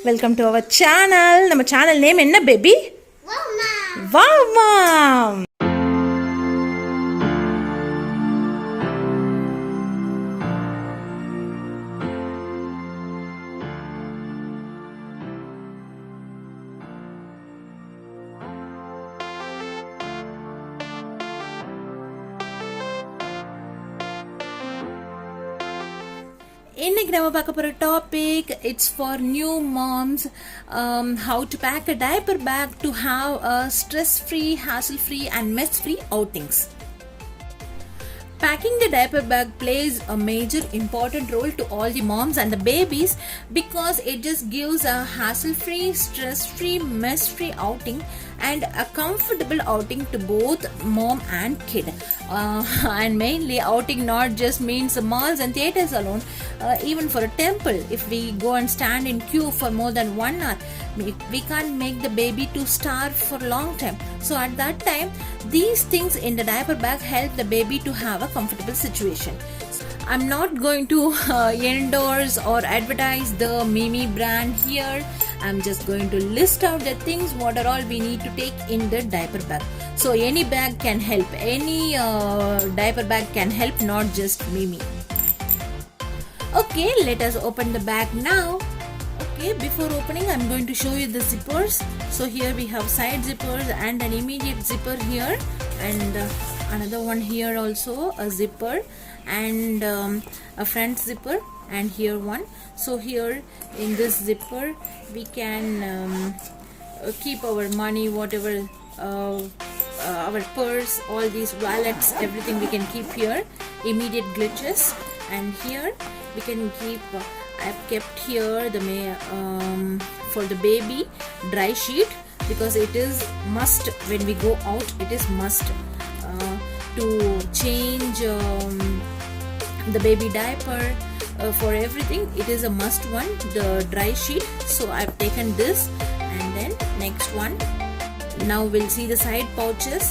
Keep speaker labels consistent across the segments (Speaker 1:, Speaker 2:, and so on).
Speaker 1: Welcome to our channel. நம்ம channel name என்ன baby? Wow mom. இன்னைக்கு நம்ம பார்க்க போற topic it's for new moms how to pack a diaper bag to have a stress free, hassle free and mess free outings. Packing the diaper bag plays a major important role to all the moms and the babies because it just gives a hassle-free, stress-free, mess-free outing and a comfortable outing to both mom and kid. And mainly outing not just means malls and theaters alone, even for a temple. If we go and stand in queue for more than 1 hour, we can't make the baby to starve for a long time. So at that time, these things in the diaper bag help the baby to have a comfortable situation. I'm not going to endorse or advertise the Mimi brand here. I'm just going to list out the things what are all we need to take in the diaper bag. So any bag can help, any diaper bag can help, not just Mimi. Okay, let us open the bag now. Okay, before opening I'm going to show you the zippers. So here we have side zippers and an immediate zipper here, and another one here also, a zipper, and a front zipper, and here one. So here in this zipper we can keep our money, whatever, our purse, all these wallets, everything we can keep here, immediate glitches. And here we can keep I've kept here the for the baby dry sheet, because it is must when we go out, it is must to change the baby diaper, for everything it is a must one, the dry sheet. So I've taken this, and then next one. Now we'll see the side pouches.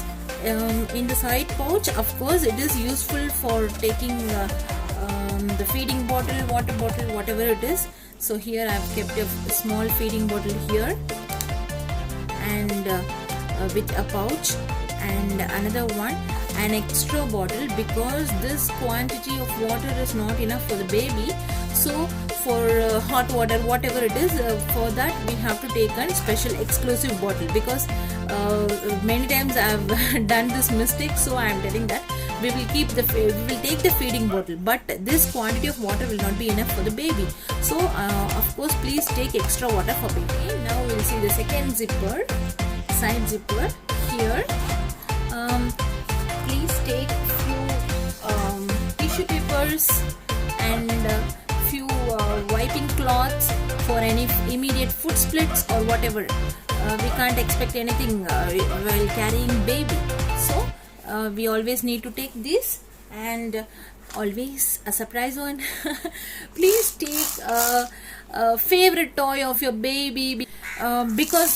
Speaker 1: In the side pouch, of course, it is useful for taking the feeding bottle, water bottle, whatever it is. So here I've kept a small feeding bottle here, and with a pouch, and another one, an extra bottle, because this quantity of water is not enough for the baby. So for hot water, whatever it is, for that we have to take a special exclusive bottle, because many times I've done this mistake. So I am telling that we will take the feeding bottle, but this quantity of water will not be enough for the baby. So of course, please take extra water for baby. Now we will see the second zipper, side zipper here. Please take few tissue papers and few wiping cloths for any immediate food splits or whatever. We can't expect anything while carrying baby, so we always need to take this. And always a surprise one. Please take a favorite toy of your baby, because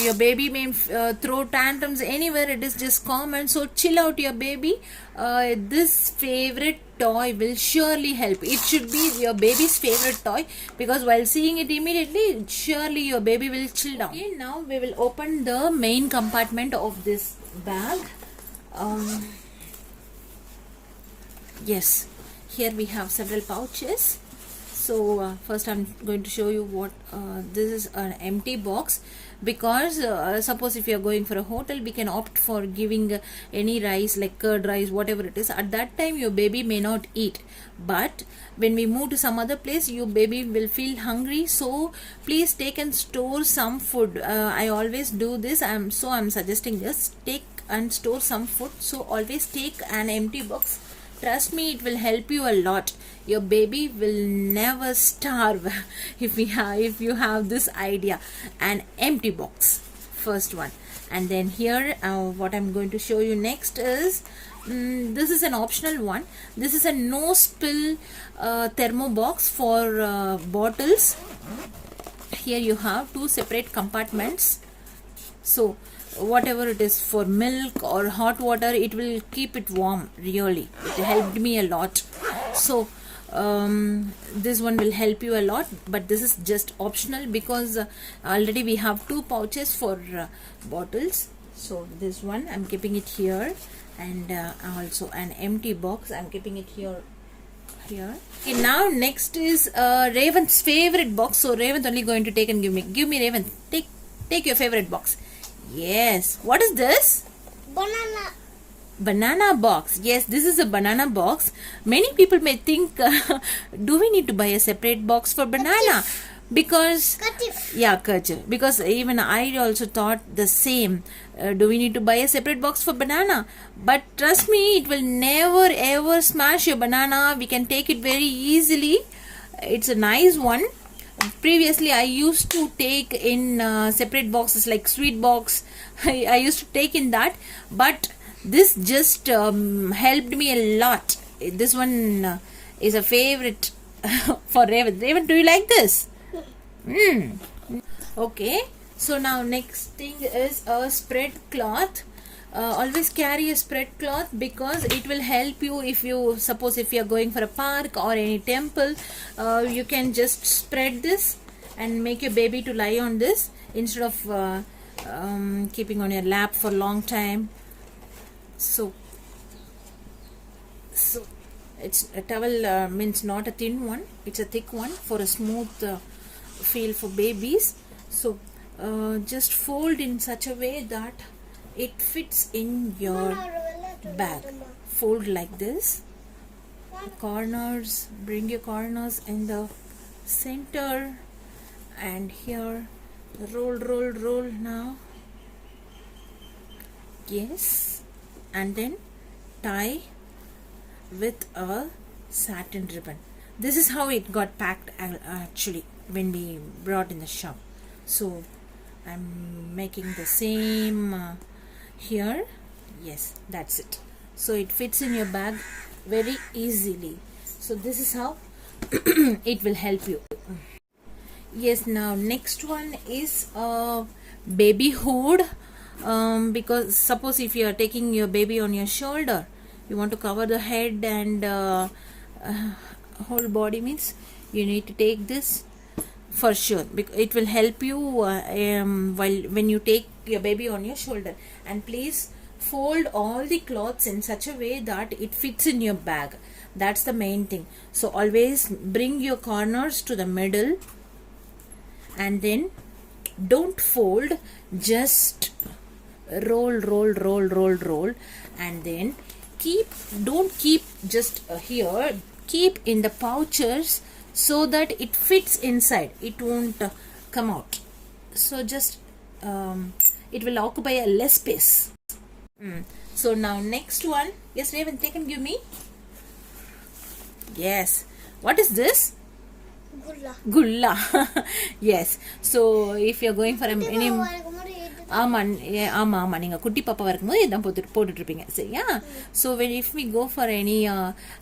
Speaker 1: your baby may throw tantrums anywhere, it is just common. So chill out your baby. This favorite toy will surely help. It should be your baby's favorite toy, because while seeing it immediately, surely your baby will chill down. Okay, now we will open the main compartment of this bag. Yes, here we have several pouches. So first I'm going to show you what this is, an empty box, because suppose if you are going for a hotel, we can opt for giving any rice like curd rice, whatever it is. At that time your baby may not eat, but when we move to some other place, your baby will feel hungry. So please take and store some food. I always do this. I'm suggesting this, take and store some food. So always take an empty box. Trust me, it will help you a lot. Your baby will never starve if you have this idea. An empty box, first one. And then here what I'm going to show you next is this is an optional one. This is a no spill thermo box for bottles. Here you have 2 separate compartments. So whatever it is, for milk or hot water, it will keep it warm. Really, it helped me a lot. So this one will help you a lot, but this is just optional because already we have 2 pouches for bottles. So this one I'm keeping it here, and also an empty box I'm keeping it here. Okay, now next is Raven's favorite box. So Raven only going to take and give me Raven, take your favorite box. Yes, what is this? Banana box. Yes, this is a banana box. Many people may think do we need to buy a separate box for banana? Because yeah, kerchief. Because even I also thought the same. Do we need to buy a separate box for banana? But trust me, it will never ever smash your banana. We can take it very easily. It's a nice one. Previously I used to take in separate boxes like sweet box. I used to take in that, but this just helped me a lot. This one is a favorite for Raven. Raven, do you like this? Okay, so now next thing is a spread cloth. Always carry a spread cloth because it will help you if you are going for a park or any temple. You can just spread this and make your baby to lie on this instead of keeping on your lap for a long time. So it's a towel, means not a thin one, it's a thick one for a smooth feel for babies. So just fold in such a way that it fits in your bag. Fold like this. Corners, bring your corners in the center, and here roll now. Yes, and then tie with a satin ribbon. This is how it got packed actually when we brought in the shop. So I'm making the same here. Yes, that's it. So it fits in your bag very easily. So this is how it will help you. Yes, now next one is baby hood. Because suppose if you are taking your baby on your shoulder, you want to cover the head and whole body, means you need to take this for sure, because it will help you when you take your baby on your shoulder. And please fold all the cloths in such a way that it fits in your bag. That's the main thing. So always bring your corners to the middle, and then don't fold, just roll, and then don't keep just here, keep in the pouches so that it fits inside, it won't come out. So just it will occupy a less space. So now next one, yes Raven, take and give me. Yes, what is gulla? Yes, so if you're going for any ஆமாம் நீங்கள் குட்டி பாப்பாவாக இருக்கும்போது இதான் போட்டுட்ருப்பீங்க சரியா. So if we go for any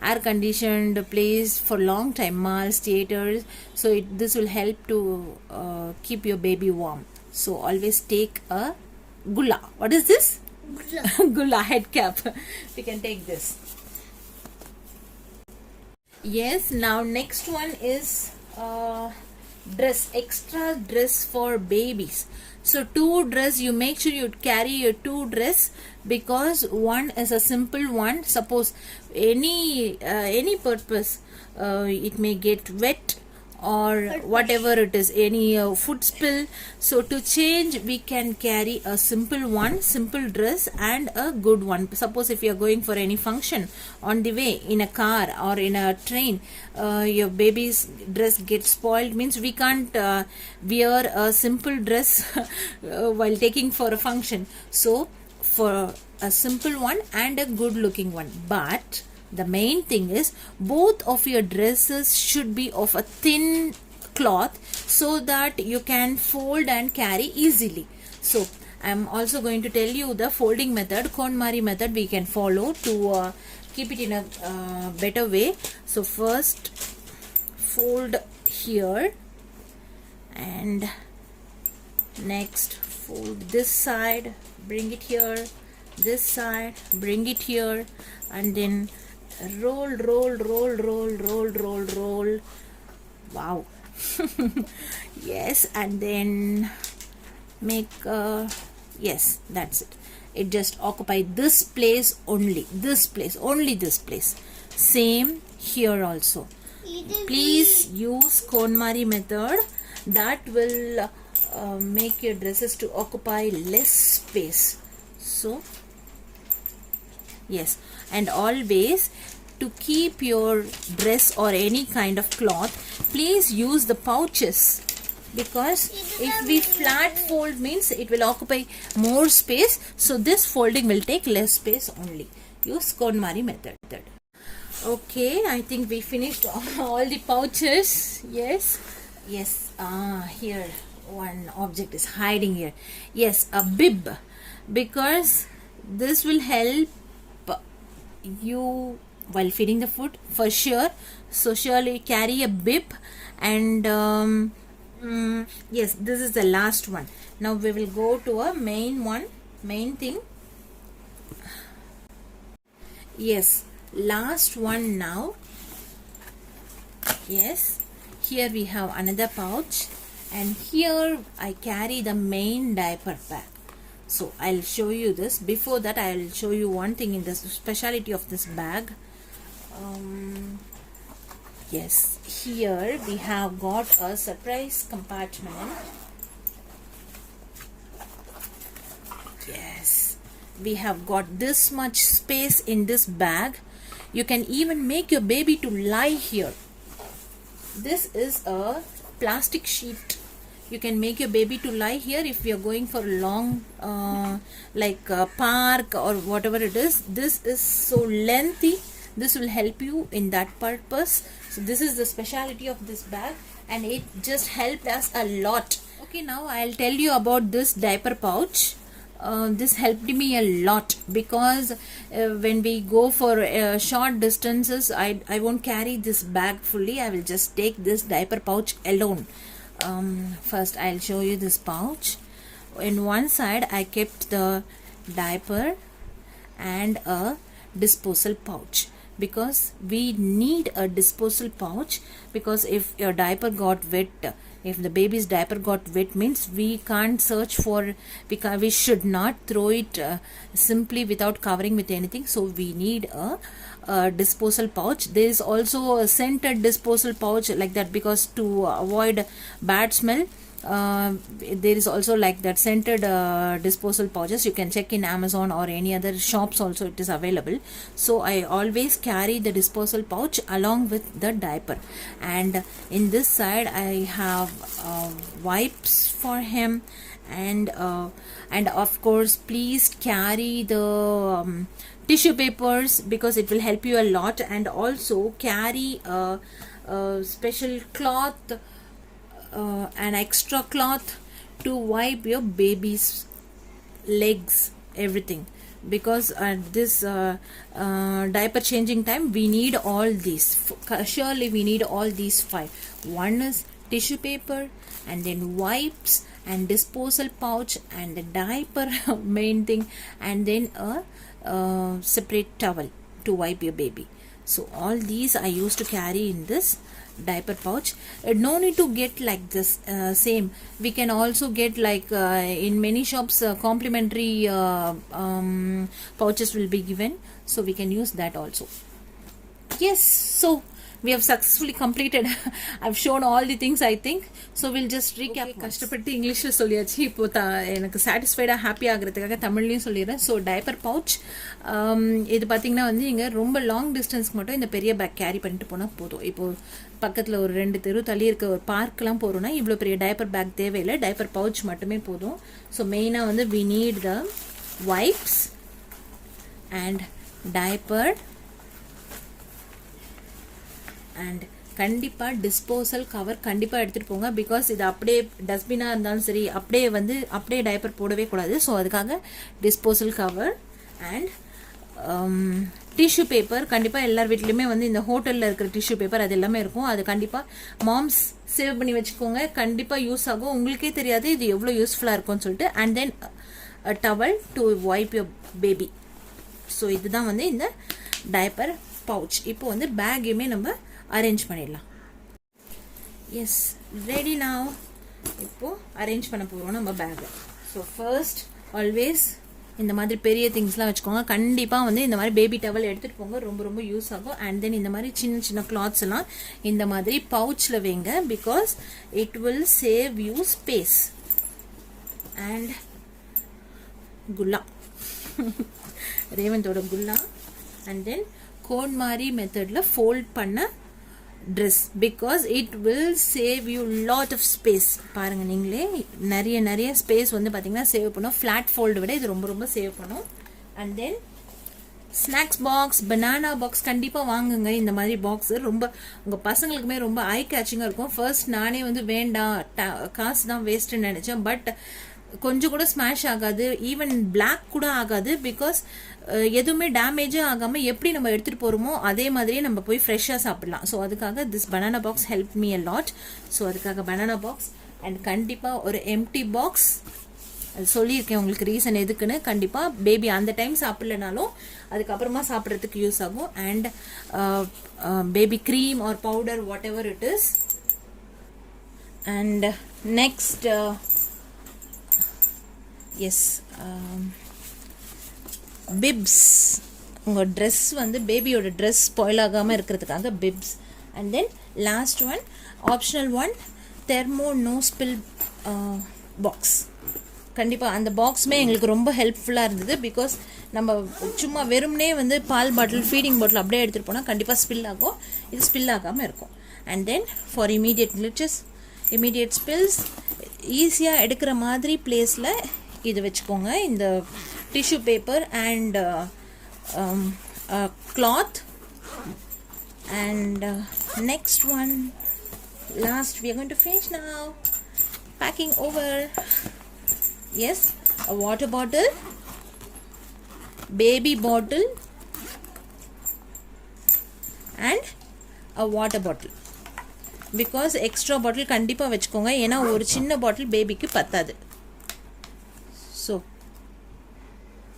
Speaker 1: air conditioned place for long time, malls, theaters, so this will help to keep your baby warm. So always take a gulla. What is this? Gulla head cap. We can take this. Yes, now next one is dress, extra dress for babies. So 2 dress, you make sure you carry your 2 dress, because one is a simple one. Suppose any purpose, it may get wet or whatever it is, any food spill. So to change, we can carry a simple dress and a good one. Suppose if you are going for any function on the way in a car or in a train, your baby's dress gets spoiled, means we can't wear a simple dress while taking for a function. So for a simple one and a good looking one, but the main thing is both of your dresses should be of a thin cloth so that you can fold and carry easily. So I'm also going to tell you the folding method, KonMari method we can follow to keep it in a better way. So first fold here, and next fold this side, bring it here, this side, bring it here, and then roll, roll, roll, roll, roll, roll, roll. Wow. Yes, and then make yes, that's it. It just occupy this place only, this place, only this place. Same here also. Please use KonMari method. That will make your dresses to occupy less space. So yes, and always to keep your dress or any kind of cloth, please use the pouches, because if we flat fold means it will occupy more space, so this folding will take less space only. Use KonMari method. Okay, I think we finished all the pouches. Yes, here one object is hiding here. Yes, a bib, because this will help you while feeding the food for sure. So surely carry a bib. And yes, this is the last one. Now we will go to a main thing. Yes, last one now. Yes, here we have another pouch, and here I carry the main diaper bag. So I'll show you this. Before that, I'll show you one thing in the speciality of this bag. Yes, here we have got a surprise compartment. Yes, we have got this much space in this bag. You can even make your baby to lie here. This is a plastic sheet. You can make your baby to lie here if you are going for a long like a park or whatever it is. This is so lengthy. This will help you in that purpose. So this is the speciality of this bag, and it just helped us a lot. Okay, now I'll tell you about this diaper pouch. This helped me a lot, because when we go for short distances, I won't carry this bag fully. I will just take this diaper pouch alone. First I'll show you this pouch. In one side I kept the diaper and a disposal pouch, because we need a disposal pouch, because if your diaper got wet, if the baby's diaper got wet, means we can't search for, because we should not throw it simply without covering with anything. So we need a disposal pouch. There is also a scented disposal pouch like that, because to avoid bad smell, there is also like that scented disposal pouches. You can check in Amazon or any other shops also, it is available. So I always carry the disposal pouch along with the diaper. And in this side I have wipes for him, and of course please carry the tissue papers, because it will help you a lot. And also carry a special cloth, an extra cloth to wipe your baby's legs, everything, because at this diaper changing time we need all these. Surely we need all these 5. One is tissue paper, and then wipes, and disposal pouch, and the diaper main thing, and then a separate towel to wipe your baby. So all these I used to carry in this diaper pouch. No need to get like this same. We can also get like in many shops complimentary pouches will be given, so we can use that also. Yes, so we have successfully completed. I've shown all the things, I think. So we'll just recap. கஷ்டப்பட்டு இங்கிலீஷ்ல சொல்லியாச்சு. இப்போ எனக்கு சாட்டிஸ்ஃபைடா happy ஆகிறதுக்காக தமிழ்லையும் சொல்லிடுறேன். So diaper pouch, இது பார்த்தீங்கன்னா வந்து நீங்கள் ரொம்ப லாங் டிஸ்டன்ஸ்க்கு மட்டும் இந்த பெரிய பேக் கேரி பண்ணிட்டு போனால் போதும். இப்போது பக்கத்தில் ஒரு 2 தெரு தள்ளி இருக்க ஒரு பார்க்கெலாம் போகிறோன்னா இவ்வளோ பெரிய டைப்பர் பேக் தேவையில்லை, டைப்பர் பவுச் மட்டுமே போதும். ஸோ மெயினாக வந்து we need the wipes and diaper, and கண்டிப்பாக டிஸ்போசல் கவர் கண்டிப்பாக எடுத்துகிட்டு போங்க. பிகாஸ் இது அப்படியே டஸ்ட்பினாக இருந்தாலும் சரி, அப்படியே டைப்பர் போடவே கூடாது. ஸோ அதுக்காக disposal cover and tissue paper. கண்டிப்பாக எல்லார் வீட்லேயுமே வந்து இந்த ஹோட்டலில் இருக்கிற டிஷ்யூ பேப்பர் அது எல்லாமே இருக்கும். அது கண்டிப்பாக மாம்ஸ் சேவ் பண்ணி வச்சுக்கோங்க, கண்டிப்பாக யூஸ் ஆகும். உங்களுக்கே தெரியாது இது எவ்வளோ யூஸ்ஃபுல்லாக இருக்கும்னு சொல்லிட்டு. And then towel to vibe your baby. So இதுதான் வந்து இந்த டைப்பர் பவுச். இப்போ வந்து பேக்கையுமே நம்ம அரேஞ்ச் பண்ணிடலாம். எஸ், ரெடி நாவ். இப்போ அரேஞ்ச் பண்ண போகிறோம் நம்ம பேக்கை. ஸோ ஃபர்ஸ்ட் ஆல்வேஸ் இந்த மாதிரி பெரிய திங்ஸ்லாம் வச்சுக்கோங்க. கண்டிப்பாக வந்து இந்த மாதிரி பேபி டவல் எடுத்துகிட்டு போங்க, ரொம்ப ரொம்ப யூஸ் ஆகும். அண்ட் தென் இந்த மாதிரி சின்ன சின்ன கிளாத்ஸ் எல்லாம் இந்த மாதிரி பவுச்சில் வைங்க, because it will save you space. And குல்லா, ரேவந்தோட குல்லா. அண்ட் தென் கோன் மாதிரி மெத்தடில் ஃபோல்ட் பண்ண dress, because it will save you lot of space. பாருங்கள் நீங்களே, நிறைய ஸ்பேஸ் வந்து பார்த்தீங்கன்னா சேவ் பண்ணும். ஃப்ளாட் ஃபோல்டு விட இது ரொம்ப ரொம்ப சேவ் பண்ணும். And then snacks box, banana box கண்டிப்பாக வாங்குங்க. இந்த மாதிரி பாக்ஸ் ரொம்ப உங்கள் பசங்களுக்குமே ரொம்ப ஐ கேச்சிங்காக இருக்கும். ஃபர்ஸ்ட் நானே வந்து வேண்டாம், காசு தான் வேஸ்ட்டுன்னு நினச்சேன். பட் கொஞ்சம் கூட ஸ்மாஷ் ஆகாது, ஈவன் பிளாக் கூட ஆகாது, பிகாஸ் எதுவுமே டேமேஜே ஆகாமல் எப்படி நம்ம எடுத்துகிட்டு போகிறோமோ அதே மாதிரியே நம்ம போய் ஃப்ரெஷ்ஷாக சாப்பிடலாம். ஸோ அதுக்காக this banana box help me a lot. So அதுக்காக பனானா பாக்ஸ். அண்ட் கண்டிப்பாக ஒரு எம்டி பாக்ஸ், அது சொல்லியிருக்கேன் உங்களுக்கு ரீசன் எதுக்குன்னு. கண்டிப்பாக பேபி அந்த டைம் சாப்பிட்லனாலும் அதுக்கப்புறமா சாப்பிட்றதுக்கு யூஸ் ஆகும். And baby cream or powder, whatever it is. And next is, bibs. உங்கள் ட்ரெஸ் வந்து பேபியோட ட்ரெஸ் ஸ்பாயில் ஆகாமல் இருக்கிறதுக்காக bibs. And then last one, optional one, thermo no spill box. கண்டிப்பாக அந்த பாக்ஸுமே எங்களுக்கு ரொம்ப ஹெல்ப்ஃபுல்லாக இருந்தது. பிகாஸ் நம்ம சும்மா வெறும்னே வந்து பால் பாட்டில், ஃபீடிங் பாட்டில் அப்படியே எடுத்துகிட்டு போனால் கண்டிப்பாக ஸ்பில் ஆகும். இது ஸ்பில் ஆகாமல் இருக்கும். And then for immediate clichés, immediate spills, ஈஸியாக எடுக்கிற மாதிரி பிளேஸில் இது வச்சுக்கோங்க. இந்த tissue paper and cloth. And next one, last, we are going to finish now. Packing over. Yes, a water bottle, baby bottle, and a water bottle. Because extra bottle கண்டிப்பாக வச்சுக்கோங்க, ஏன்னா ஒரு சின்ன பாட்டில் பேபிக்கு பத்தாது. ஸோ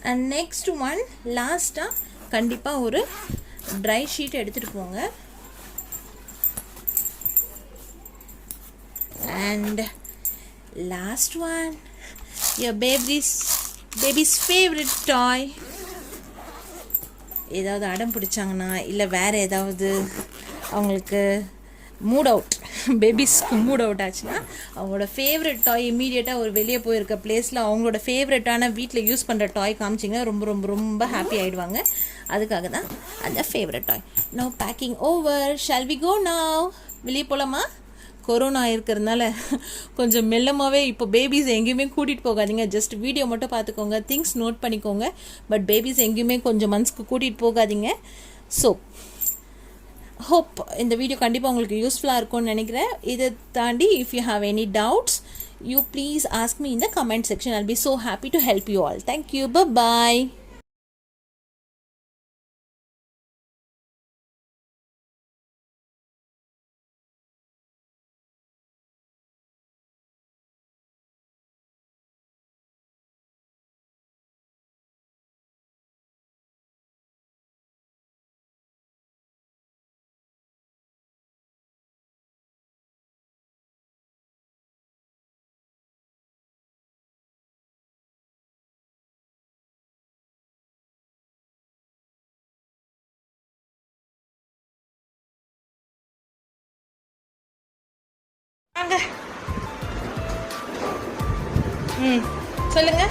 Speaker 1: அண்ட் நெக்ஸ்ட் ஒன், லாஸ்ட்டாக கண்டிப்பாக ஒரு ட்ரை ஷீட் எடுத்துகிட்டு போங்க. And last one, your baby's favorite toy. ஏதாவது அடம் பிடிச்சாங்கன்னா, இல்லை வேறு ஏதாவது அவங்களுக்கு மூட் அவுட், பேபிஸ்க்கு மூட் அவுட் ஆச்சுன்னா, அவங்களோட ஃபேவரட் டாய் இம்மீடியட்டாக ஒரு வெளியே போயிருக்க பிளேஸில் அவங்களோட ஃபேவரட்டான வீட்டில் யூஸ் பண்ணுற டாய் காமிச்சிங்கன்னா ரொம்ப ரொம்ப ரொம்ப ஹாப்பி ஆகிடுவாங்க. அதுக்காக தான் அந்த favourite toy. No packing over, shall we go now? வெளியே போகலாமா? கொரோனா இருக்கிறதுனால கொஞ்சம் மெல்லமாகவே இப்போ பேபிஸ் எங்கேயுமே கூட்டிகிட்டு போகாதீங்க. ஜஸ்ட் வீடியோ மட்டும் பார்த்துக்கோங்க, திங்ஸ் நோட் பண்ணிக்கோங்க. பட் பேபிஸ் எங்கேயுமே கொஞ்சம் மந்த்ஸ்க்கு கூட்டிகிட்டு போகாதீங்க. ஸோ ஹோப் இந்த வீடியோ கண்டிப்பாக உங்களுக்கு யூஸ்ஃபுல்லாக இருக்கும்னு நினைக்கிறேன். இதை தாண்டி if you have any doubts, you please ask me in the comment section. I'll be so happy to help you all. Thank you. Bye bye. வாங்க. சொல்லுங்க.